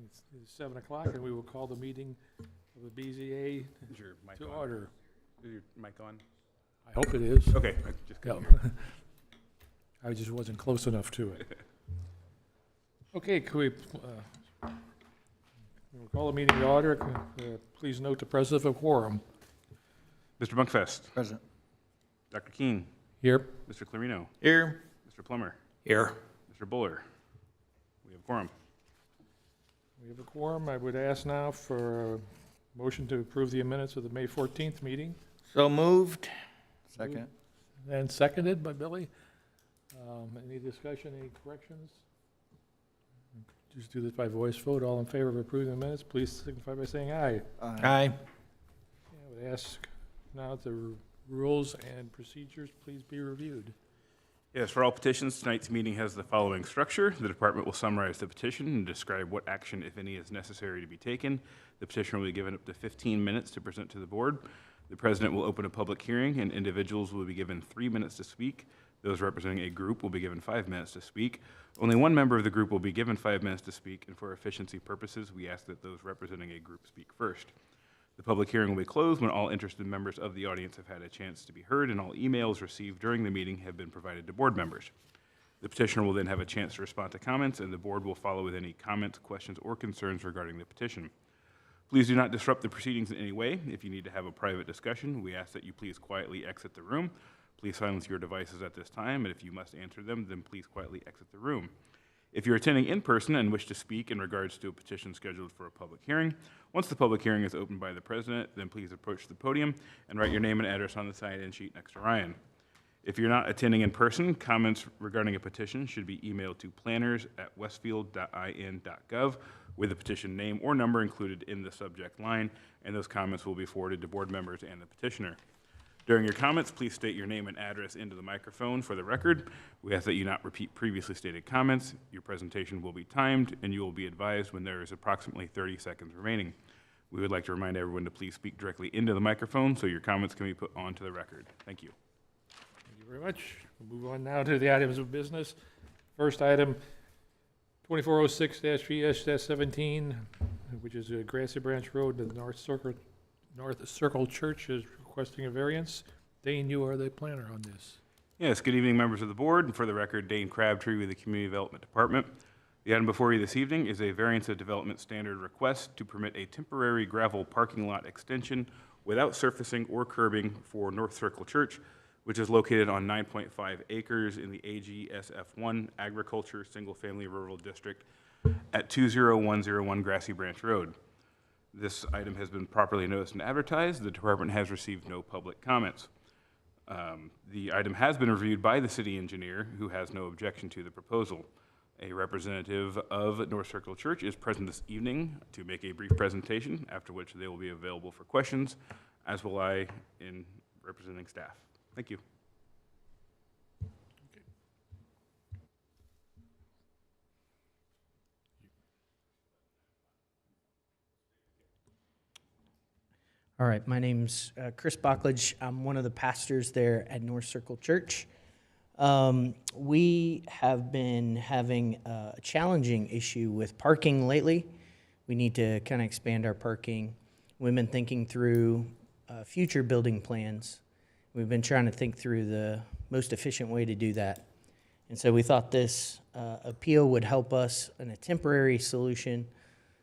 It's 7 o'clock, and we will call the meeting of the BZA Is your mic to on? order. Is your mic on? I hope it is. Okay, I just Yeah. couldn't hear. I just wasn't close enough to it. Okay, can we'll call the meeting to order. Please note the presence of a quorum. Mr. Bunkfest, Present. Dr. Keene, Here. Mr. Clarino, Here. Mr. Plummer, Here. Mr. Buller. We have quorum. We have a quorum. I would ask now for a motion to approve the minutes of the May 14th meeting. So moved. Second. And seconded by Billy. Any discussion, any corrections? Just do this by voice vote. All in favor of approving the minutes, please signify by saying aye. Aye. I would ask now that the rules and procedures please be reviewed. Yes, for all petitions, tonight's meeting has the following structure. The department will summarize the petition and describe what action, if any, is necessary to be taken. The petitioner will be given up to 15 minutes to present to the board. The president will open a public hearing, and individuals will be given 3 minutes to speak. Those representing a group will be given 5 minutes to speak. Only one member of the group will be given 5 minutes to speak, and for efficiency purposes, we ask that those representing a group speak first. The public hearing will be closed when all interested members of the audience have had a chance to be heard and all emails received during the meeting have been provided to board members. The petitioner will then have a chance to respond to comments, and the board will follow with any comments, questions, or concerns regarding the petition. Please do not disrupt the proceedings in any way. If you need to have a private discussion, we ask that you please quietly exit the room. Please silence your devices at this time, and if you must answer them, then please quietly exit the room. If you're attending in person and wish to speak in regards to a petition scheduled for a public hearing, once the public hearing is opened by the president, then please approach the podium and write your name and address on the sign-in sheet next to Ryan. If you're not attending in person, comments regarding a petition should be emailed to planners@westfield.in.gov with the petition name or number included in the subject line, and those comments will be forwarded to board members and the petitioner. During your comments, please state your name and address into the microphone for the record. We ask that you not repeat previously stated comments. Your presentation will be timed, and you will be advised when there is approximately 30 seconds remaining. We would like to remind everyone to please speak directly into the microphone so your comments can be put onto the record. Thank you. Thank you very much. We'll move on now to the items of business. First item, 2406-PS-17, which is Grassy Branch Road to the North Circle Church is requesting a variance. Dane, you are the planner on this. Yes, good evening, members of the board. And for the record, Dane Crabtree with the Community Development Department. The item before you this evening is a variance of development standard request to permit a temporary gravel parking lot extension without surfacing or curbing for North Circle Church, which is located on 9.5 acres in the AGSF1 Agriculture Single Family Rural District at 20101 Grassy Branch Road. This item has been properly noticed and advertised. The department has received no public comments. The item has been reviewed by the city engineer, who has no objection to the proposal. A representative of North Circle Church is present this evening to make a brief presentation, after which they will be available for questions, as will I in representing staff. Thank you. All right, my name's Chris Bockledge. I'm one of the pastors there at North Circle Church. We have been having a challenging issue with parking lately. We need to kind of expand our parking. We've been thinking through future building plans. We've been trying to think through the most efficient way to do that. And so we thought this appeal would help us in a temporary solution.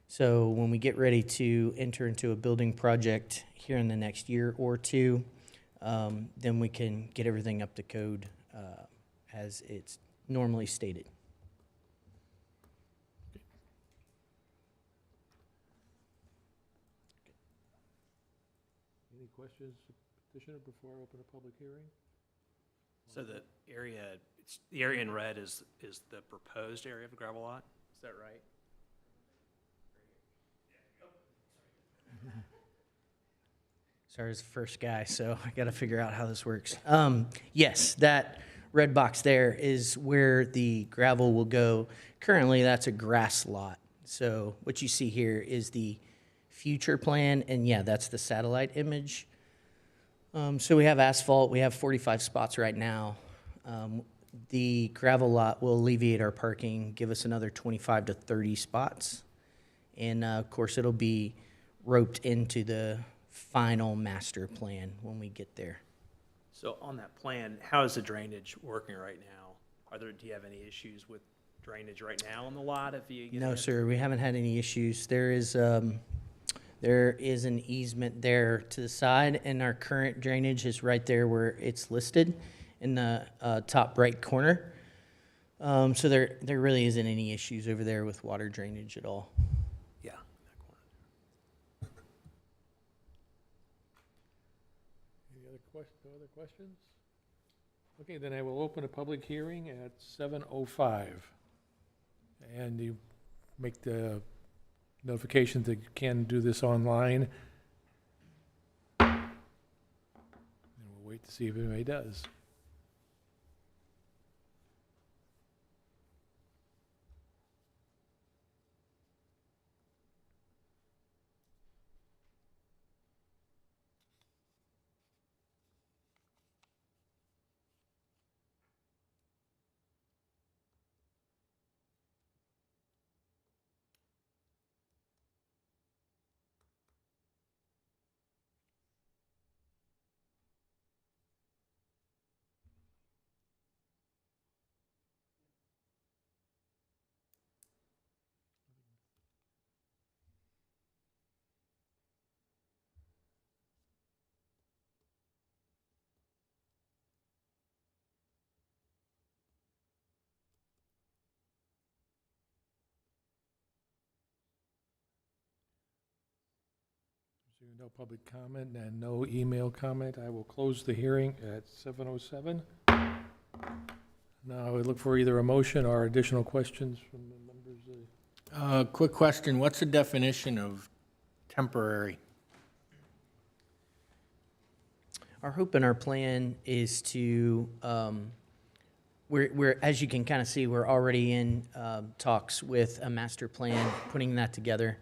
So when we get ready to enter into a building project here in the next year or two, then we can get everything up to code as it's normally stated. Any questions, petitioner, before I open a public hearing? So the area in red is the proposed area of the gravel lot? Is that right? Sorry, as the first guy, so I got to figure out how this works. Yes, that red box there is where the gravel will go. Currently, that's a grass lot. So what you see here is the future plan, and yeah, that's the satellite image. So we have asphalt. We have 45 spots right now. The gravel lot will alleviate our parking, give us another 25 to 30 spots. And of course, it'll be roped into the final master plan when we get there. So on that plan, how is the drainage working right now? Do you have any issues with drainage right now on the lot if you get No, in? sir, we haven't had any issues. There is an easement there to the side, and our current drainage is right there where it's listed in the top right corner. So there really isn't any issues over there with water drainage at all. Yeah. in that corner. Any other questions? Okay, then I will open a public hearing at 7:05. And you make the notification that you can do this online. And we'll wait to see if anybody does. Seeing no public comment and no email comment, I will close the hearing at 7:07. Now, I would look for either a motion or additional questions from the members. Quick question, what's the definition of temporary? Our hope and our plan is to, we're, as you can kind of see, we're already in talks with a master plan, putting that together.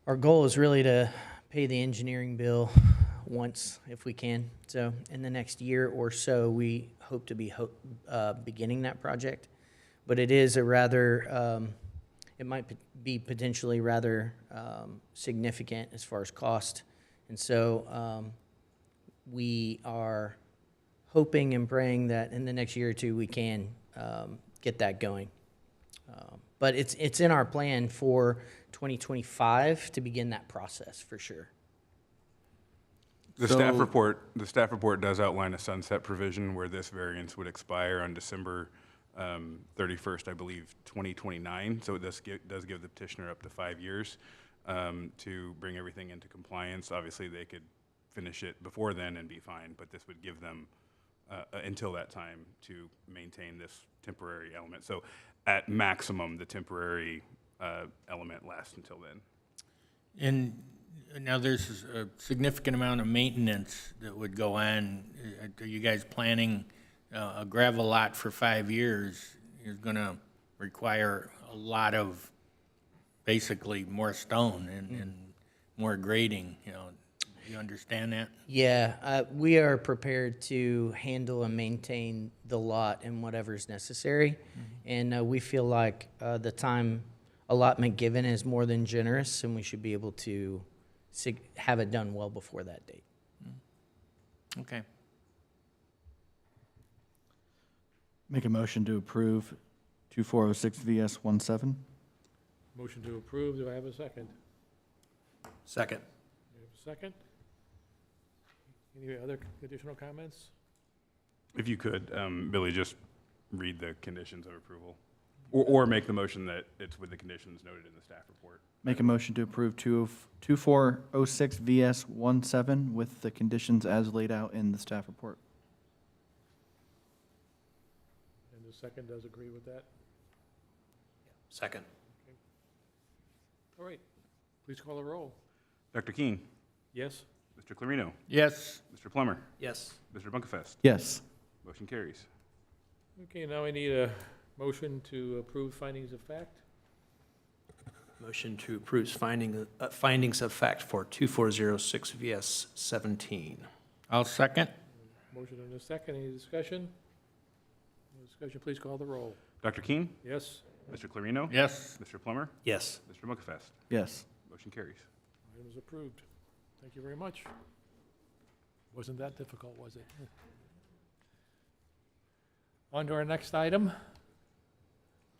Our goal is really to pay the engineering bill once, if we can. So in the next year or so, we hope to be beginning that project. But it is a rather, it might be potentially rather significant as far as cost. And so we are hoping and praying that in the next year or two, we can get that going. But it's in our plan for 2025 to begin that process for sure. The staff report does outline a sunset provision where this variance would expire on December 31st, I believe, 2029. So it does give the petitioner up to 5 years to bring everything into compliance. Obviously, they could finish it before then and be fine, but this would give them until that time to maintain this temporary element. So at maximum, the temporary element lasts until then. And now there's a significant amount of maintenance that would go on. Are you guys planning a gravel lot for 5 years is gonna require a lot of, basically more stone and more grading, you know? You understand that? Yeah, we are prepared to handle and maintain the lot and whatever's necessary. And we feel like the time allotment given is more than generous, and we should be able to have it done well before that date. Okay. Make a motion to approve 2406 VS 17. Motion to approve, do I have a second? Second. Do I have a second? Any other additional comments? If you could, Billy, just read the conditions of approval. Or make the motion that it's with the conditions noted in the staff report. Make a motion to approve 2406 VS 17 with the conditions as laid out in the staff report. And the second does agree with that? Second. All right, please call the roll. Dr. King, Yes? Mr. Clarino, Yes. Mr. Plummer, Yes. Mr. Bunkefest. Yes. Motion carries. Okay, now I need a motion to approve findings of fact. Motion to approve findings of fact for 2406 VS 17. I'll second. Motion and a second, any discussion? No discussion, please call the roll. Dr. King, Yes? Mr. Clarino? Yes. Mr. Plummer? Yes. Mr. Muckafast? Yes. Motion carries. Item is approved. Thank you very much. Wasn't that difficult, was it? On to our next item,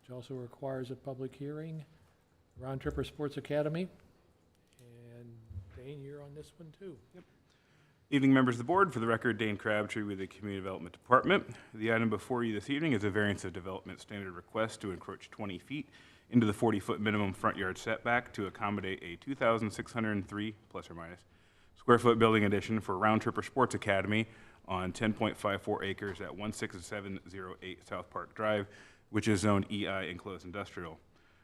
which also requires a public hearing, Round Tripper Sports Academy. And Dane, you're on this one too. Evening, members of the board. For the record, Dane Crabtree with the Community Development Department. The item before you this evening is a variance of development standard request to encroach 20 feet into the 40-foot minimum front yard setback to accommodate a 2,603, plus or minus, square foot building addition for Round Tripper Sports Academy on 10.54 acres at 16708 South Park Drive, which is zoned EI Enclosed Industrial.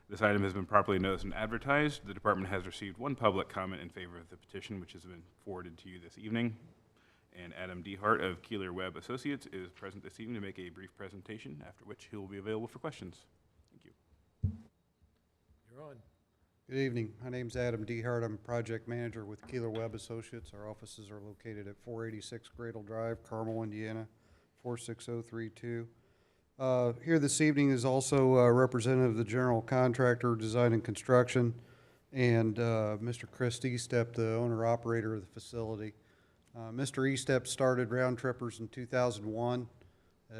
This item has been properly noticed and advertised. The department has received one public comment in favor of the petition, which has been forwarded to you this evening. And Adam Dehart of Keeler Webb Associates is present this evening to make a brief presentation, after which he will be available for questions. Thank you. You're on. Good evening. My name's Adam Dehart. I'm a project manager with Keeler Webb Associates. Our offices are located at 486 Gradle Drive, Carmel, Indiana, 46032. Here this evening is also a representative of the general contractor, design and construction, and Mr. Chris Estep, the owner-operator of the facility. Mr. Estep started Round Trippers in 2001.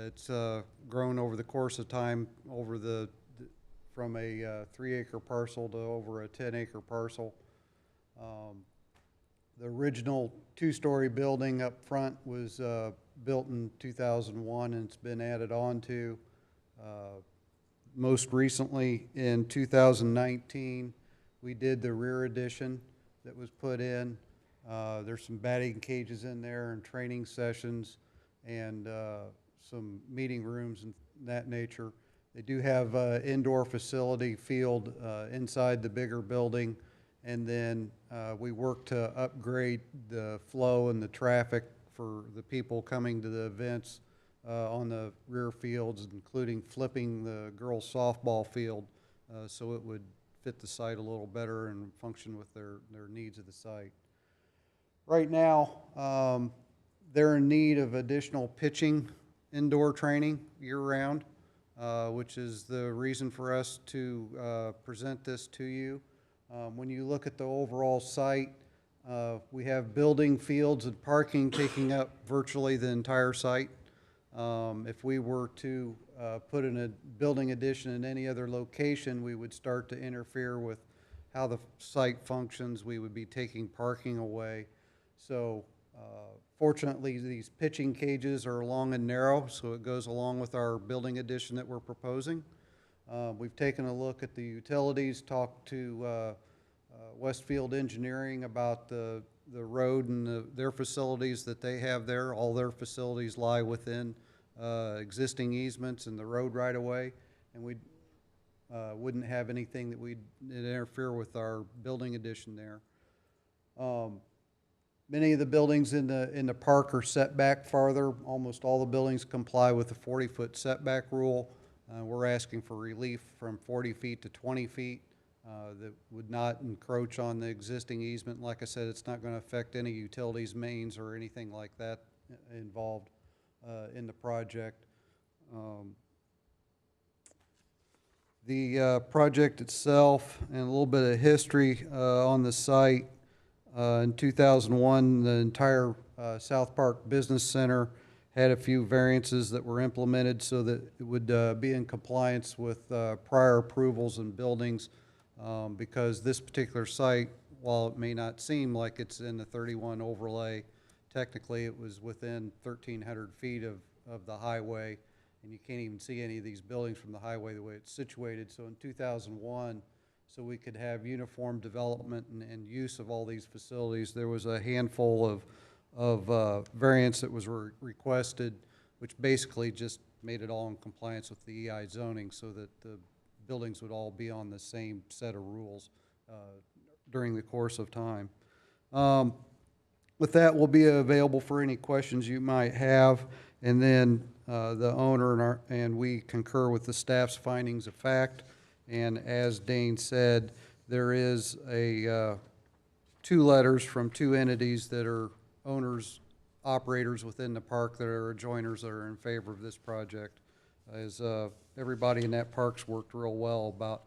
It's grown over the course of time from a 3-acre parcel to over a 10-acre parcel. The original 2-story building up front was built in 2001, and it's been added on to. Most recently, in 2019, we did the rear addition that was put in. There's some batting cages in there and training sessions and some meeting rooms and that nature. They do have indoor facility field inside the bigger building, and then we work to upgrade the flow and the traffic for the people coming to the events on the rear fields, including flipping the girls' softball field so it would fit the site a little better and function with their needs of the site. Right now, they're in need of additional pitching indoor training year-round, which is the reason for us to present this to you. When you look at the overall site, we have building, fields, and parking taking up virtually the entire site. If we were to put in a building addition in any other location, we would start to interfere with how the site functions. We would be taking parking away. So fortunately, these pitching cages are long and narrow, so it goes along with our building addition that we're proposing. We've taken a look at the utilities, talked to Westfield Engineering about the road and their facilities that they have there. All their facilities lie within existing easements and the road right away, and we wouldn't have anything that would interfere with our building addition there. Many of the buildings in the park are set back farther. Almost all the buildings comply with the 40-foot setback rule. We're asking for relief from 40 feet to 20 feet. That would not encroach on the existing easement. Like I said, it's not going to affect any utilities, mains, or anything like that involved in the project. The project itself and a little bit of history on the site. In 2001, the entire South Park Business Center had a few variances that were implemented so that it would be in compliance with prior approvals and buildings. Because this particular site, while it may not seem like it's in the 31 overlay, technically it was within 1,300 feet of the highway, and you can't even see any of these buildings from the highway the way it's situated. So in 2001, so we could have uniform development and use of all these facilities, there was a handful of variance that was requested, which basically just made it all in compliance with the EI zoning so that the buildings would all be on the same set of rules during the course of time. With that, we'll be available for any questions you might have, and then the owner and we concur with the staff's findings of fact. And as Dane said, there is 2 letters from 2 entities that are owners, operators within the park that are adjoiners that are in favor of this project. as everybody in that park's worked real well about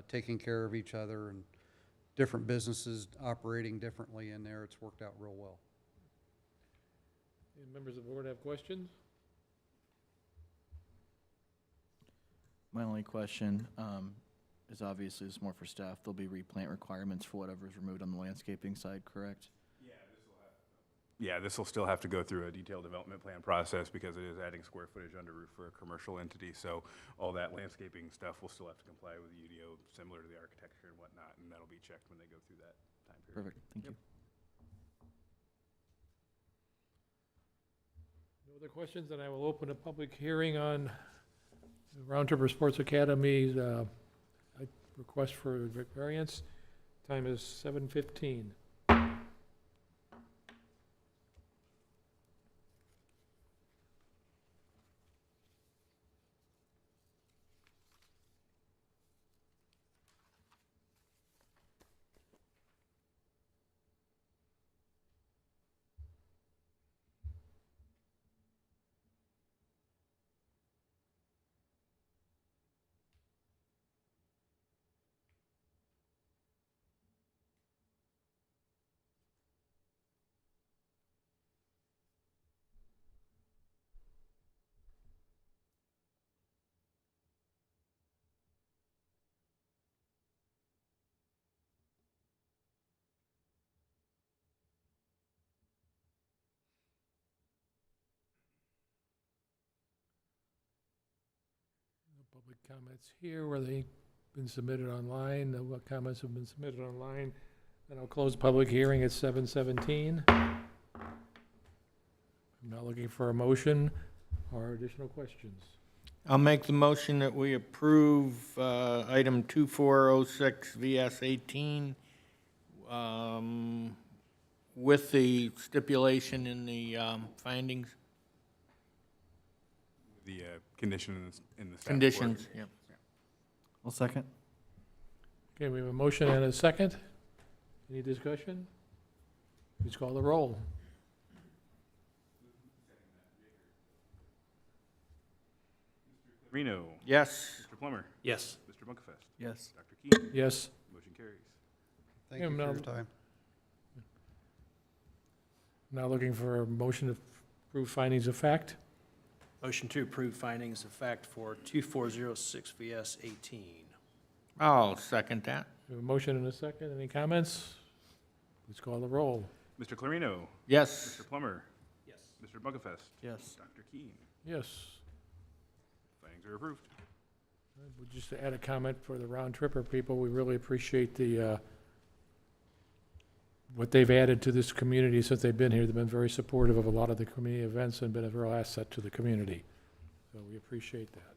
taking care of each other, and different businesses operating differently in there. It's worked out real well. Any members of the board have questions? My only question is obviously it's more for staff. There'll be replant requirements for whatever's removed on the landscaping side, correct? Yeah, this will still have to go through a detailed development plan process because it is adding square footage under roof for a commercial entity. So all that landscaping stuff will still have to comply with the UDO, similar to the architecture and whatnot, and that'll be checked when they go through that time period. Perfect, thank you. No other questions, then I will open a public hearing on Round Tripper Sports Academy's request for variance. Time is 7:15. No public comments here. Where they been submitted online? No comments have been submitted online. Then I'll close the public hearing at 7:17. I'm not looking for a motion or additional questions. I'll make the motion that we approve item 2406 VS 18 with the stipulation in the findings, The condition in the staff report. conditions, yeah. I'll second. Okay, we have a motion and a second. Any discussion? Please call the roll. Reno. Yes. Mr. Plummer. Yes. Mr. Bunkefest. Yes. Dr. Keen. Yes. Motion carries. Thank Yeah, you for no. your time. Now looking for a motion to approve findings of fact. Motion to approve findings of fact for 2406 VS 18. I'll second that. We have a motion and a second. Any comments? Please call the roll. Mr. Clarino. Yes. Mr. Plummer. Yes. Mr. Bunkefest. Yes. Dr. Keen. Yes. Findings are approved. We'll just add a comment for the Round Tripper people. We really appreciate the, what they've added to this community since they've been here. They've been very supportive of a lot of the community events and been a real asset to the community. So we appreciate that.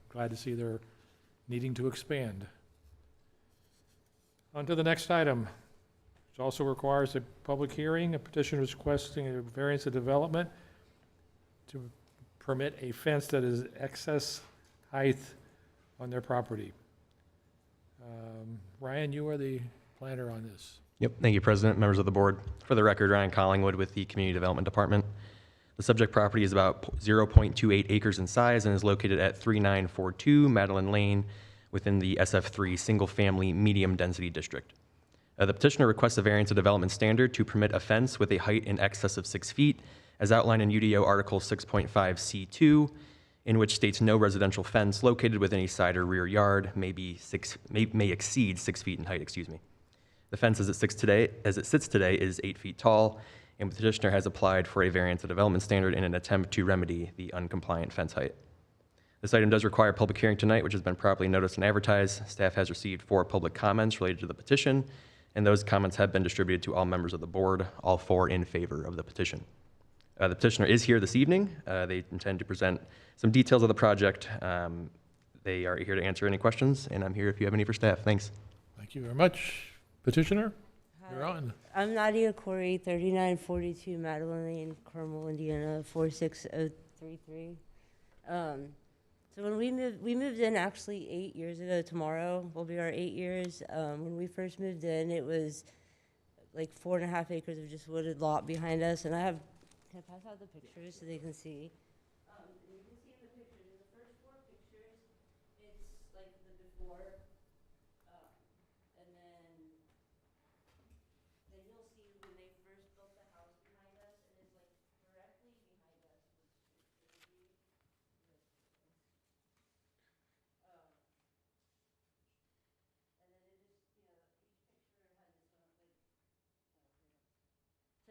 Glad to see they're needing to expand. On to the next item, which also requires a public hearing. A petition requesting a variance of development to permit a fence that is excess height on their property. Ryan, you are the planner on this. Yep, thank you, President, members of the board. For the record, Ryan Collingwood with the Community Development Department. The subject property is about 0.28 acres in size and is located at 3942 Madeline Lane within the SF3 Single Family Medium Density District. The petitioner requests a variance of development standard to permit a fence with a height in excess of 6 feet, as outlined in UDO Article 6.5C2, in which states no residential fence located within a side or rear yard may exceed 6 feet in height. Excuse me. The fence as it sits today is 8 feet tall, and the petitioner has applied for a variance of development standard in an attempt to remedy the uncompliant fence height. This item does require a public hearing tonight, which has been properly noticed and advertised. Staff has received 4 public comments related to the petition, and those comments have been distributed to all members of the board, all 4 in favor of the petition. The petitioner is here this evening. They intend to present some details of the project. They are here to answer any questions, and I'm here if you have any for staff. Thanks. Thank you very much. Petitioner, you're Hi. on. I'm Nadia Corey, 3942 Madeline Lane, Carmel, Indiana, 46033. So when we moved in actually 8 years ago. Tomorrow will be our 8 years. When we first moved in, it was like 4.5 acres of just wooded lot behind us. And can I pass out the pictures so they can see? You can see in the pictures, the first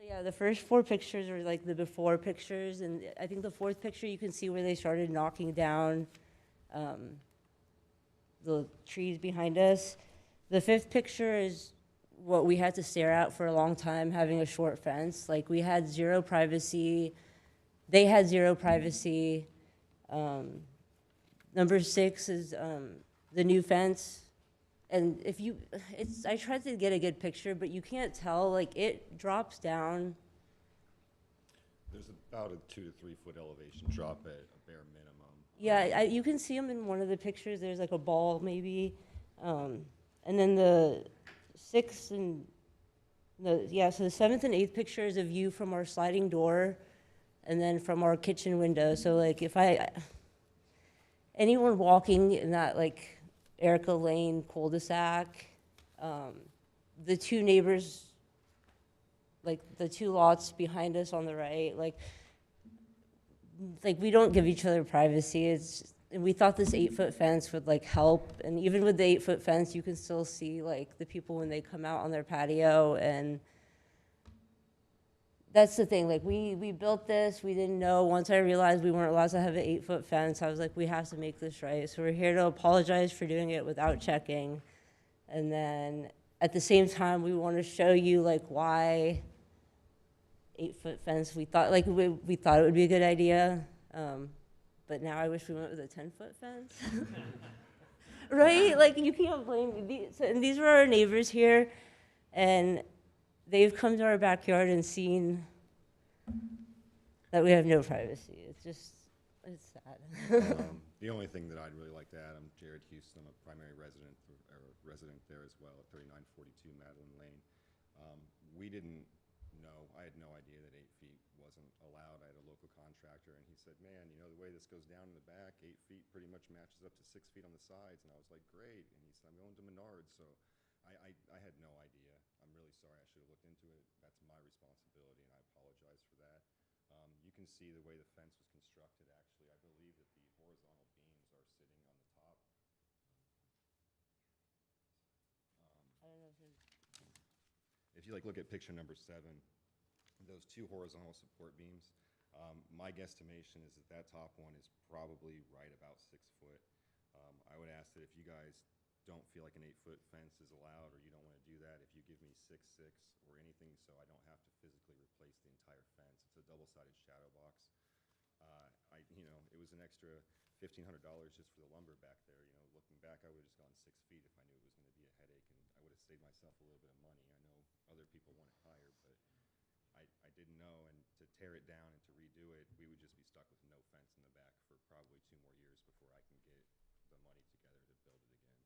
Yeah, the first 4 pictures are like the before pictures, and I think the 4th picture, you can see where they started knocking down the trees behind us. The 5th picture is what we had to stare at for a long time, having a short fence. Like, we had zero privacy. They had zero privacy. Number 6 is the new fence. And if you, I tried to get a good picture, but you can't tell, like, it drops down. There's about a 2 to 3 foot elevation drop at a bare minimum. Yeah, you can see them in one of the pictures. There's like a ball maybe. And then the 6th and so the 7th and 8th picture is a view from our sliding door and then from our kitchen window. So like if anyone walking in that like Erica Lane cul-de-sac, the 2 neighbors, like the 2 lots behind us on the right, like we don't give each other privacy. And we thought this 8-foot fence would like help. And even with the 8-foot fence, you can still see like the people when they come out on their patio. And that's the thing, like we built this, we didn't know. Once I realized we weren't allowed to have an 8-foot fence, I was like, we have to make this right. So we're here to apologize for doing it without checking. And then at the same time, we want to show you like why 8-foot fence, we thought we thought it would be a good idea. But now I wish we went with a 10-foot fence. Right? Like, you can't blame me. And these were our neighbors here, and they've come to our backyard and seen that we have no privacy. It's sad. The only thing that I'd really like to add, I'm Jared Houston, I'm a primary resident there as well at 3942 Madeline Lane. We didn't know, I had no idea that 8 feet wasn't allowed. I had a local contractor, and he said, man, you know, the way this goes down in the back, 8 feet pretty much matches up to 6 feet on the sides. And I was like, great. And he said, I'm going to Menards. So I had no idea. I'm really sorry. I should have looked into it. That's my responsibility, and I apologize for that. You can see the way the fence was constructed, actually. I believe that the horizontal beams are sitting on the top. If you look at picture number 7, those 2 horizontal support beams, my guesstimation is that top one is probably right about 6 foot. I would ask that if you guys don't feel like an 8-foot fence is allowed, or you don't want to do that, if you give me 6'6" or anything, so I don't have to physically replace the entire fence. It's a double-sided shadow box. It was an extra $1,500 just for the lumber back there. Looking back, I would have just gone 6 feet if I knew it was going to be a headache, and I would have saved myself a little bit of money. I know other people want it higher, but I didn't know, and to tear it down and to redo it, we would just be stuck with no fence in the back for probably 2 more years before I can get the money together to build it again.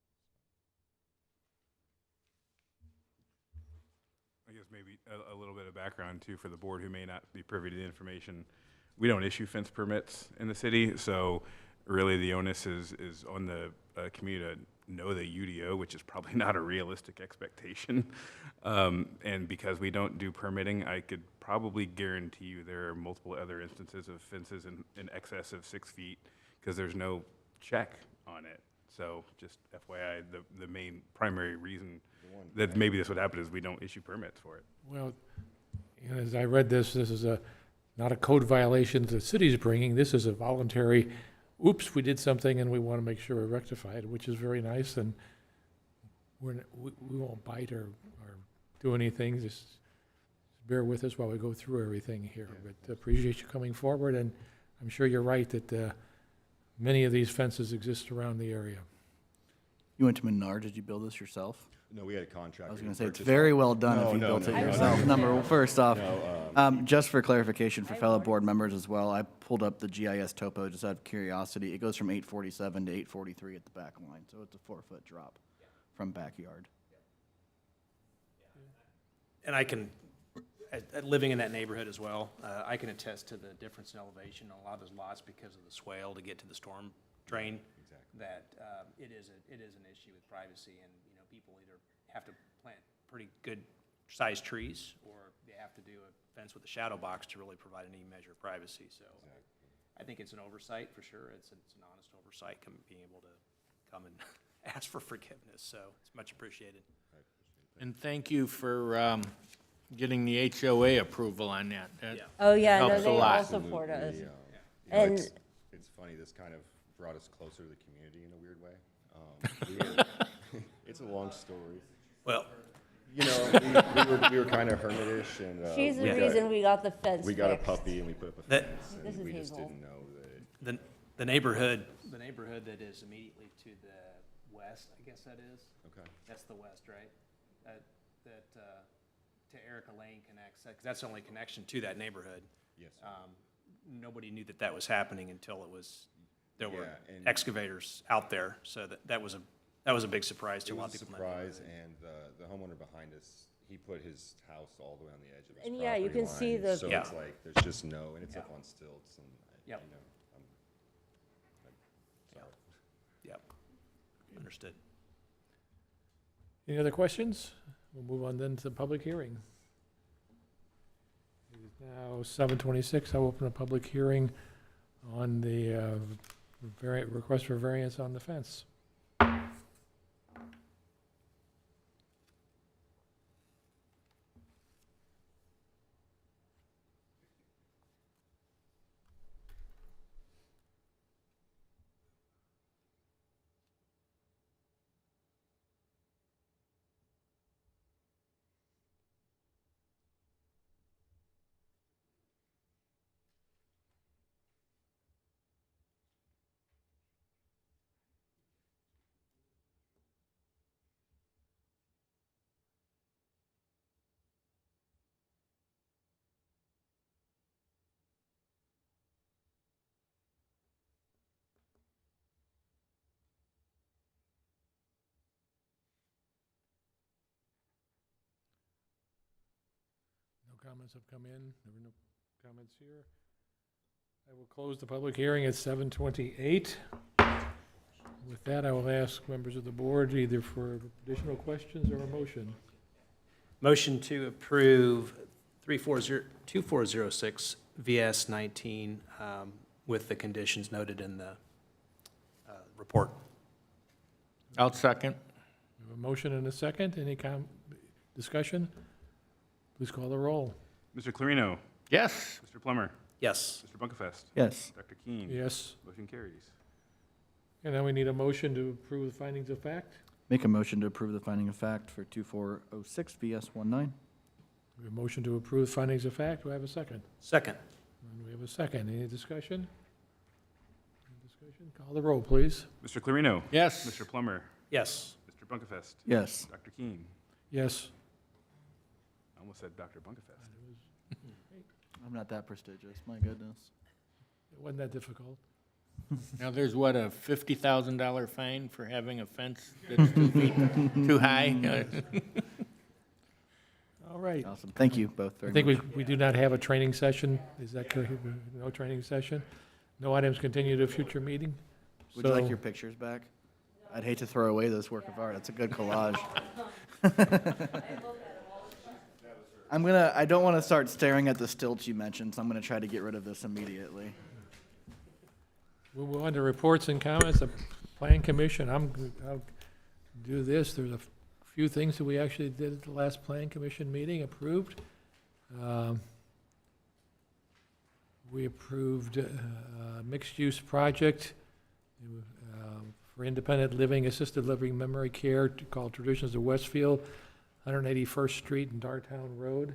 I guess maybe a little bit of background too for the board who may not be privy to the information. We don't issue fence permits in the city, so really the onus is on the community to know the UDO, which is probably not a realistic expectation. And because we don't do permitting, I could probably guarantee you there are multiple other instances of fences in excess of 6 feet because there's no check on it. So just FYI, the main primary reason that maybe this would happen is we don't issue permits for it. Well, as I read this is not a code violation the city's bringing. This is a voluntary, oops, we did something and we want to make sure we rectify it, which is very nice. And we won't bite or do anything. Just bear with us while we go through everything here. But appreciate you coming forward. And I'm sure you're right that many of these fences exist around the area. You went to Menard, did you build this yourself? No, we had a contractor. I was who going to say, it's purchased very it. well done if you No, built no, it no, yourself. First off, No, just for clarification for fellow board members as well, I pulled up the GIS topo just out of curiosity. It goes from 847 to 843 at the back line, so it's a 4-foot drop from backyard. And I can, living in that neighborhood as well, I can attest to the difference in elevation on a lot of those lots because of the swale to get to the storm drain. Exactly. That it is an issue with privacy, and people either have to plant pretty good sized trees, or they have to do a fence with a shadow box to really provide any measure of privacy. So I think it's an oversight for sure. It's an honest oversight, being able to come and ask for forgiveness. So it's much appreciated. And thank you for getting the HOA approval on that. That Yeah. Oh, yeah, no, helps a they all lot. support us. Absolutely, And- it's funny, this kind of brought us closer to the community in a weird way. It's a long story. Well, You know, we were kind of hermitish and. She's the we got- reason we got the fence We got a fixed. puppy and we put up a That- fence This and is we just Hazel. didn't know that. the neighborhood that is immediately to the west, I guess that is. Okay. That's the west, right? To Erica Lane connects, because that's the only connection to that neighborhood. Yes. Nobody knew that was happening until there were Yeah, and- excavators out there. So that was a big surprise to It a lot was of a people. in that surprise, neighborhood. and the homeowner behind us, he put his house all the way on the edge of his And yeah, you property can see line, the- So Yeah. it's like, there's just no, and it's up Yeah. on stilts, and, Yep. you know, I'm sorry. Yep. Understood. Any other questions? We'll move on then to the public hearing. It is now 7:26. I'll open a public hearing on the request for variance on the fence. No comments have come in. There were no comments here. I will close the public hearing at 7:28. With that, I will ask members of the board either for additional questions or a motion. Motion to approve 2406 VS 19 with the conditions noted in the report. I'll second. We have a motion and a second. Any discussion? Please call the roll. Mr. Clarino, Yes. Mr. Plummer, Yes. Mr. Bunkefest, Yes. Dr. Keen. Yes. Motion carries. And then we need a motion to approve the findings of fact. Make a motion to approve the finding of fact for 2406 VS 19. We have a motion to approve findings of fact. Do I have a second? Second. And we have a second. Any discussion? Any discussion? Call the roll, please. Mr. Clarino, Yes. Mr. Plummer, Yes. Mr. Bunkefest, Yes. Dr. Keen. Yes. I almost said Dr. Bunkefest. I'm not that prestigious, my goodness. It wasn't that difficult. Now, there's what, a $50,000 fine for having a fence that's 2 feet too high? All right. Awesome. Thank you both I very think much. we do not have a training session. Is that correct? No training session? No items continue to future meeting? Would you like So- your pictures back? I'd hate to throw away this work of art. It's a good collage. I don't want to start staring at the stilts you mentioned, so I'm going to try to get rid of this immediately. We'll move on to reports and comments. The Plan Commission, I'll do this. There's a few things that we actually did at the last Plan Commission meeting, approved. We approved a mixed-use project for independent living, assisted living, memory care called Traditions of Westfield, 181st Street and Dartown Road.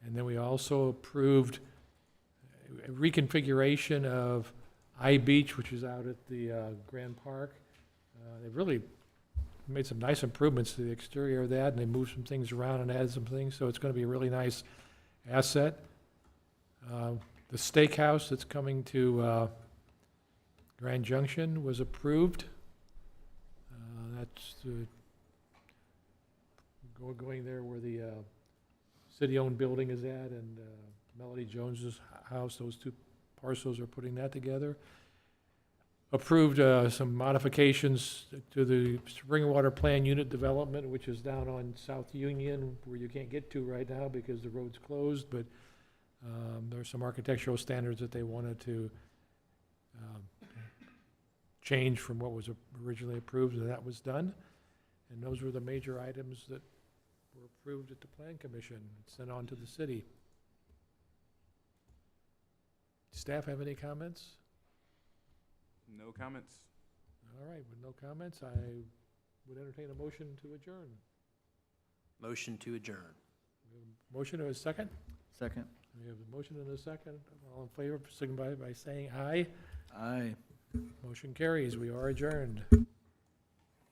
And then we also approved a reconfiguration of I-Beach, which is out at the Grand Park. They've really made some nice improvements to the exterior of that, and they moved some things around and added some things, so it's going to be a really nice asset. The steakhouse that's coming to Grand Junction was approved. That's going there where the city-owned building is at, and Melody Jones's house. Those two parcels are putting that together. Approved some modifications to the Springwater Plan Unit Development, which is down on South Union, where you can't get to right now because the road's closed, but there are some architectural standards that they wanted to change from what was originally approved, and that was done. And those were the major items that were approved at the Plan Commission, sent on to the city. Staff have any comments? No comments? All right, with no comments, I would entertain a motion to adjourn. Motion to adjourn. We have a motion or a second? Second. We have a motion and a second. All in favor, signify by saying aye. Aye. Motion carries. We are adjourned.